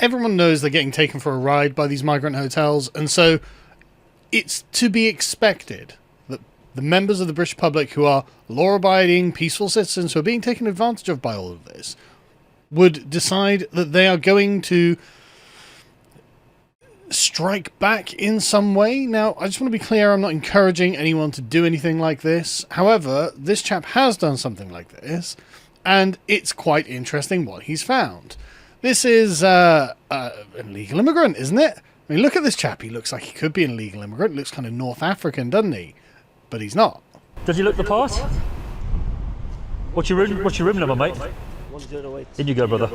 everyone knows they're getting taken for a ride by these migrant hotels, and so it's to be expected that the members of the British public who are law-abiding, peaceful citizens who are being taken advantage of by all of this would decide that they are going to strike back in some way. Now, I just want to be clear, I'm not encouraging anyone to do anything like this. However, this chap has done something like this, and it's quite interesting what he's found. This is an illegal immigrant, isn't it? I mean, look at this chap. He looks like he could be an illegal immigrant. Looks kind of North African, doesn't he? But he's not. Does he look the part? What's your room number, mate? 108. In you go, brother.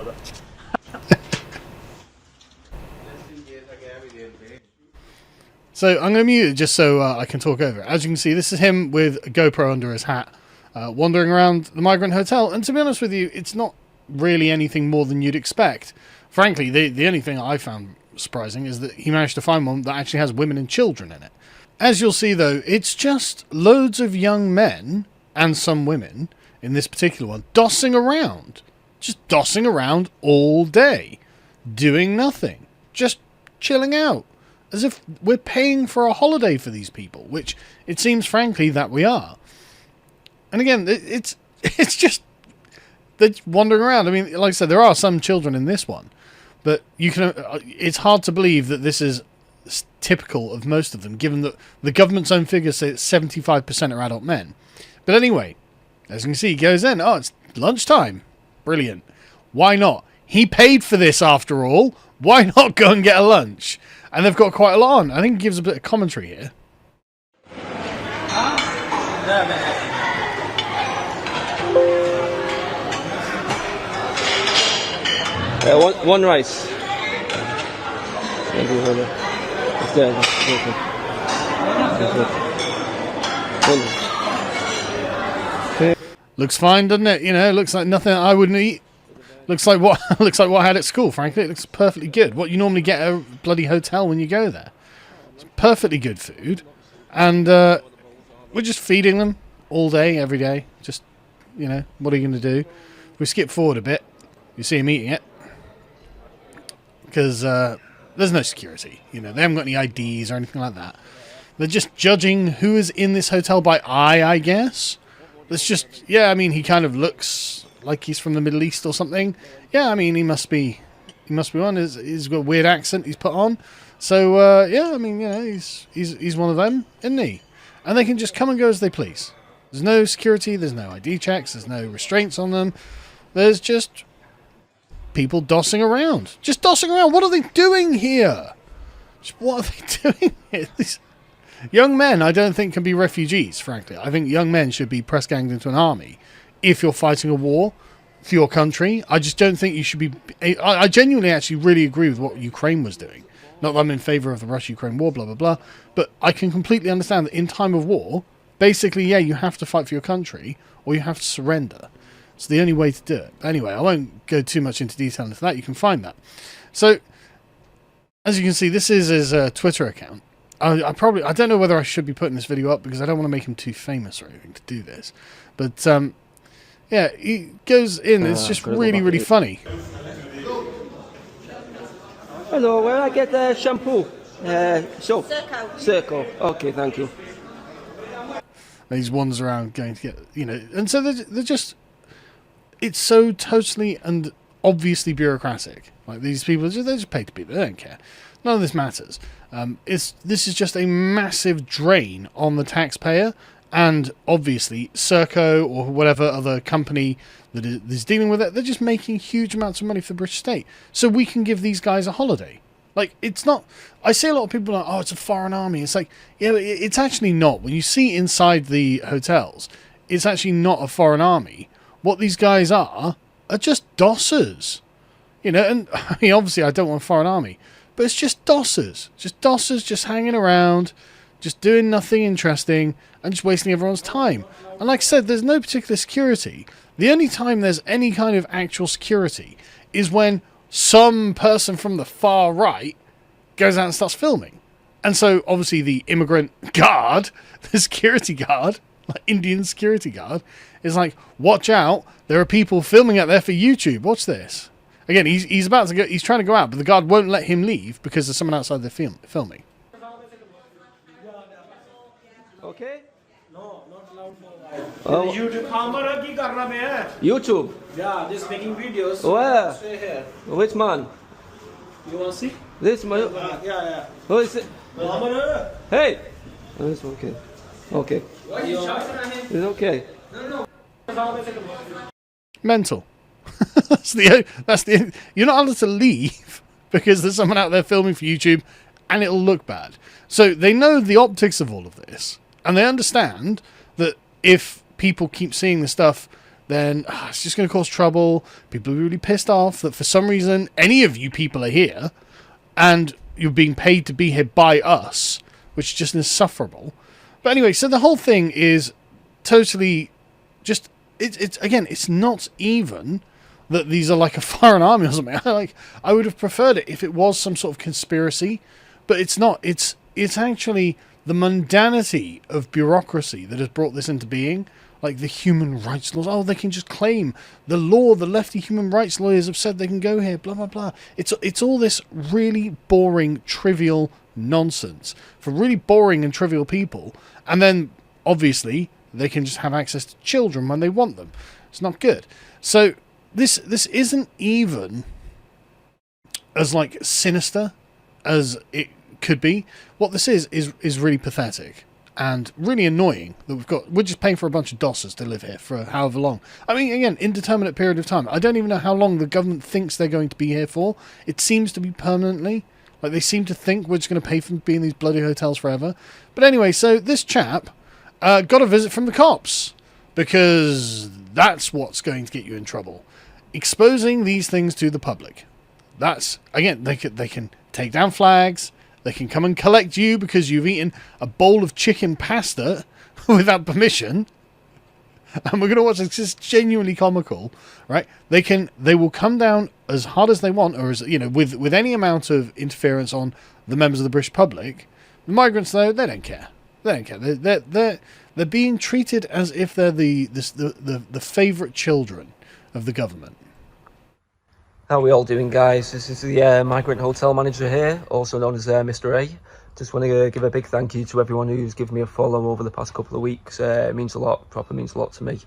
So I'm going to mute it just so I can talk over it. As you can see, this is him with a GoPro under his hat, wandering around the migrant hotel. And to be honest with you, it's not really anything more than you'd expect. Frankly, the only thing I found surprising is that he managed to find one that actually has women and children in it. As you'll see, though, it's just loads of young men, and some women, in this particular one, dossing around. Just dossing around all day. Doing nothing. Just chilling out. As if we're paying for a holiday for these people, which it seems, frankly, that we are. And again, it's just they're wandering around. I mean, like I said, there are some children in this one, but you can. It's hard to believe that this is typical of most of them, given that the government's own figures say that 75% are adult men. But anyway, as you can see, he goes in. Oh, it's lunchtime. Brilliant. Why not? He paid for this after all. Why not go and get a lunch? And they've got quite a lot on. I think it gives a bit of commentary here. One rice. Thank you, brother. It's there. Looks fine, doesn't it? You know, it looks like nothing I wouldn't eat. Looks like what I had at school, frankly. It looks perfectly good. What you normally get at a bloody hotel when you go there. It's perfectly good food. And we're just feeding them all day, every day. Just, you know, what are you going to do? We skip forward a bit. You see him eating it. Because there's no security. You know, they haven't got any IDs or anything like that. They're just judging who is in this hotel by eye, I guess. That's just, yeah, I mean, he kind of looks like he's from the Middle East or something. Yeah, I mean, he must be one. He's got a weird accent he's put on. So, yeah, I mean, you know, he's one of them, isn't he? And they can just come and go as they please. There's no security, there's no ID checks, there's no restraints on them. There's just people dossing around. Just dossing around. What are they doing here? Just what are they doing here? These young men, I don't think, can be refugees, frankly. I think young men should be press ganged into an army. If you're fighting a war for your country, I just don't think you should be... I genuinely actually really agree with what Ukraine was doing. Not that I'm in favour of the Russia-Ukraine war, blah, blah, blah. But I can completely understand that in time of war, basically, yeah, you have to fight for your country or you have to surrender. It's the only way to do it. Anyway, I won't go too much into detail into that. You can find that. So, as you can see, this is his Twitter account. I don't know whether I should be putting this video up because I don't want to make him too famous or anything to do this. But, yeah, he goes in. It's just really, really funny. Hello, where I get shampoo? Soap? Circle. Okay, thank you. And he wanders around going to get, you know, and so they're just, it's so totally and obviously bureaucratic. Like, these people, they're just paid to be there. They don't care. None of this matters. This is just a massive drain on the taxpayer. And obviously, Serco or whatever other company that is dealing with it, they're just making huge amounts of money for the British state. So we can give these guys a holiday. Like, it's not... I see a lot of people like, oh, it's a foreign army. It's like, yeah, it's actually not. When you see inside the hotels, it's actually not a foreign army. What these guys are just dossers. You know, and I mean, obviously I don't want a foreign army. But it's just dossers. Just dossers just hanging around, just doing nothing interesting, and just wasting everyone's time. And like I said, there's no particular security. The only time there's any kind of actual security is when some person from the far right goes out and starts filming. And so, obviously, the immigrant guard, the security guard, like Indian security guard, is like, watch out, there are people filming out there for YouTube, watch this. Again, he's about to go. He's trying to go out, but the guard won't let him leave because there's someone outside the filming. Okay. No, not allowed for a while. YouTube camera ki karna mein hai? YouTube. Yeah, just making videos. Where? Stay here. Which man? You want to see? This man. Yeah. Who is it? Camera. Hey. Oh, it's okay. Okay. It's okay. Mental. That's the. You're not allowed to leave because there's someone out there filming for YouTube, and it'll look bad. So they know the optics of all of this, and they understand that if people keep seeing this stuff, then it's just going to cause trouble. People are really pissed off that for some reason any of you people are here, and you're being paid to be here by us, which is just insufferable. But anyway, so the whole thing is totally just. It's not even that these are like a foreign army or something. I would have preferred it if it was some sort of conspiracy, but it's not. It's actually the mundanity of bureaucracy that has brought this into being, like the human rights laws. Oh, they can just claim the law. The lefty human rights lawyers have said they can go here. Blah blah blah. It's all this really boring, trivial nonsense for really boring and trivial people, and then obviously they can just have access to children when they want them. It's not good. So this isn't even as like sinister as it could be. What this is really pathetic and really annoying that we're just paying for a bunch of dossers to live here for however long. I mean, again, indeterminate period of time. I don't even know how long the government thinks they're going to be here for. It seems to be permanently. Like they seem to think we're just going to pay for them to be in these bloody hotels forever. But anyway, so this chap got a visit from the cops because that's what's going to get you in trouble. Exposing these things to the public. That's, again, they can take down flags. They can come and collect you because you've eaten a bowl of chicken pasta without permission. And we're going to watch this. It's genuinely comical, right? They will come down as hard as they want, or as with any amount of interference on the members of the British public. The migrants, though, they don't care. They don't care. They're being treated as if they're the favourite children of the government. How are we all doing, guys? This is the Migrant Hotel Manager here, also known as Mr. A. Just want to give a big thank you to everyone who's given me a follow over the past couple of weeks. It means a lot, means a lot to me.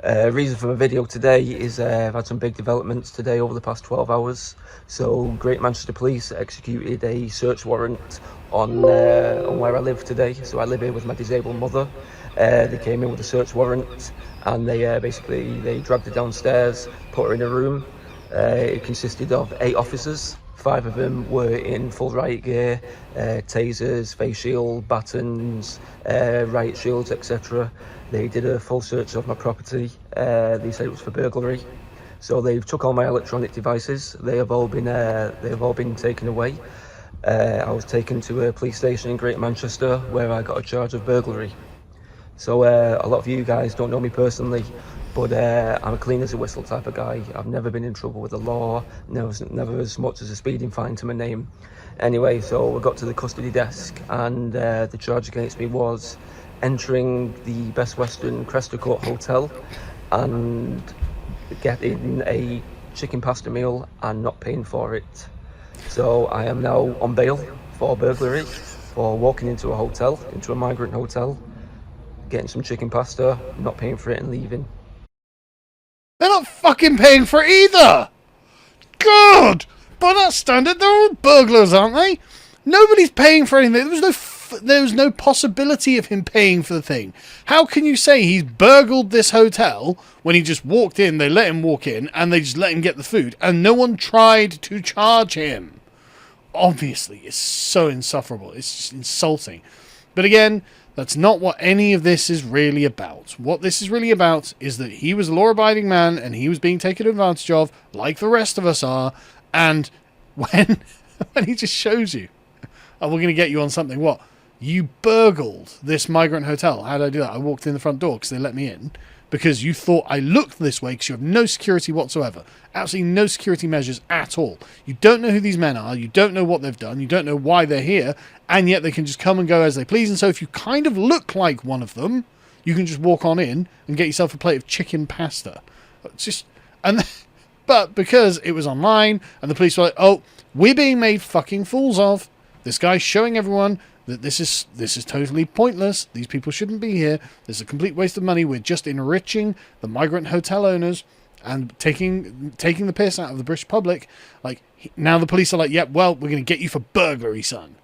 Reason for my video today is I've had some big developments today over the past 12 hours. So Great Manchester Police executed a search warrant on where I live today. So I live here with my disabled mother. They came in with a search warrant and they dragged her downstairs, put her in a room. It consisted of 8 officers. 5 of them were in full riot gear, tasers, face shield, batons, riot shields, etc. They did a full search of my property. They said it was for burglary. So they've took all my electronic devices. They have all been taken away. I was taken to a police station in Great Manchester where I got a charge of burglary. So a lot of you guys don't know me personally, but I'm a clean as a whistle type of guy. I've never been in trouble with the law, never as much as a speeding fine to my name. Anyway, so we got to the custody desk and the charge against me was entering the Best Western Cresta Court Hotel and getting a chicken pasta meal and not paying for it. So I am now on bail for burglary, for walking into a hotel, into a migrant hotel, getting some chicken pasta, not paying for it and leaving. They're not fucking paying for it either! God! By that standard, they're all burglars, aren't they? Nobody's paying for anything. There was no possibility of him paying for the thing. How can you say he's burgled this hotel when he just walked in, they let him walk in, and they just let him get the food, and no one tried to charge him? Obviously, it's so insufferable. It's just insulting. But again, that's not what any of this is really about. What this is really about is that he was a law-abiding man and he was being taken advantage of, like the rest of us are. And when he just shows you, oh, we're going to get you on something. What? You burgled this migrant hotel. How did I do that? I walked in the front door because they let me in. Because you thought I looked this way because you have no security whatsoever. Absolutely no security measures at all. You don't know who these men are. You don't know what they've done. You don't know why they're here. And yet they can just come and go as they please. And so if you kind of look like one of them, you can just walk on in and get yourself a plate of chicken pasta. It's just... And But because it was online and the police were like, oh, we're being made fucking fools of. This guy's showing everyone that this is totally pointless. These people shouldn't be here. This is a complete waste of money. We're just enriching the migrant hotel owners and taking the piss out of the British public. Like, now the police are like, yeah, well, we're going to get you for burglary, son.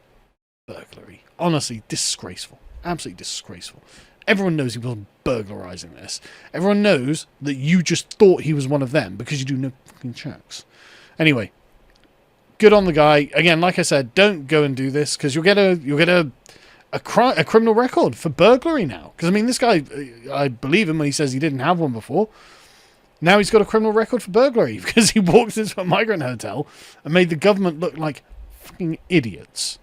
Burglary. Honestly, disgraceful. Absolutely disgraceful. Everyone knows he wasn't burglarizing this. Everyone knows that you just thought he was one of them because you do no fucking checks. Anyway, good on the guy. Again, like I said, don't go and do this because you'll get a criminal record for burglary now. Because I mean, this guy, I believe him when he says he didn't have one before. Now he's got a criminal record for burglary because he walked into a migrant hotel and made the government look like fucking idiots.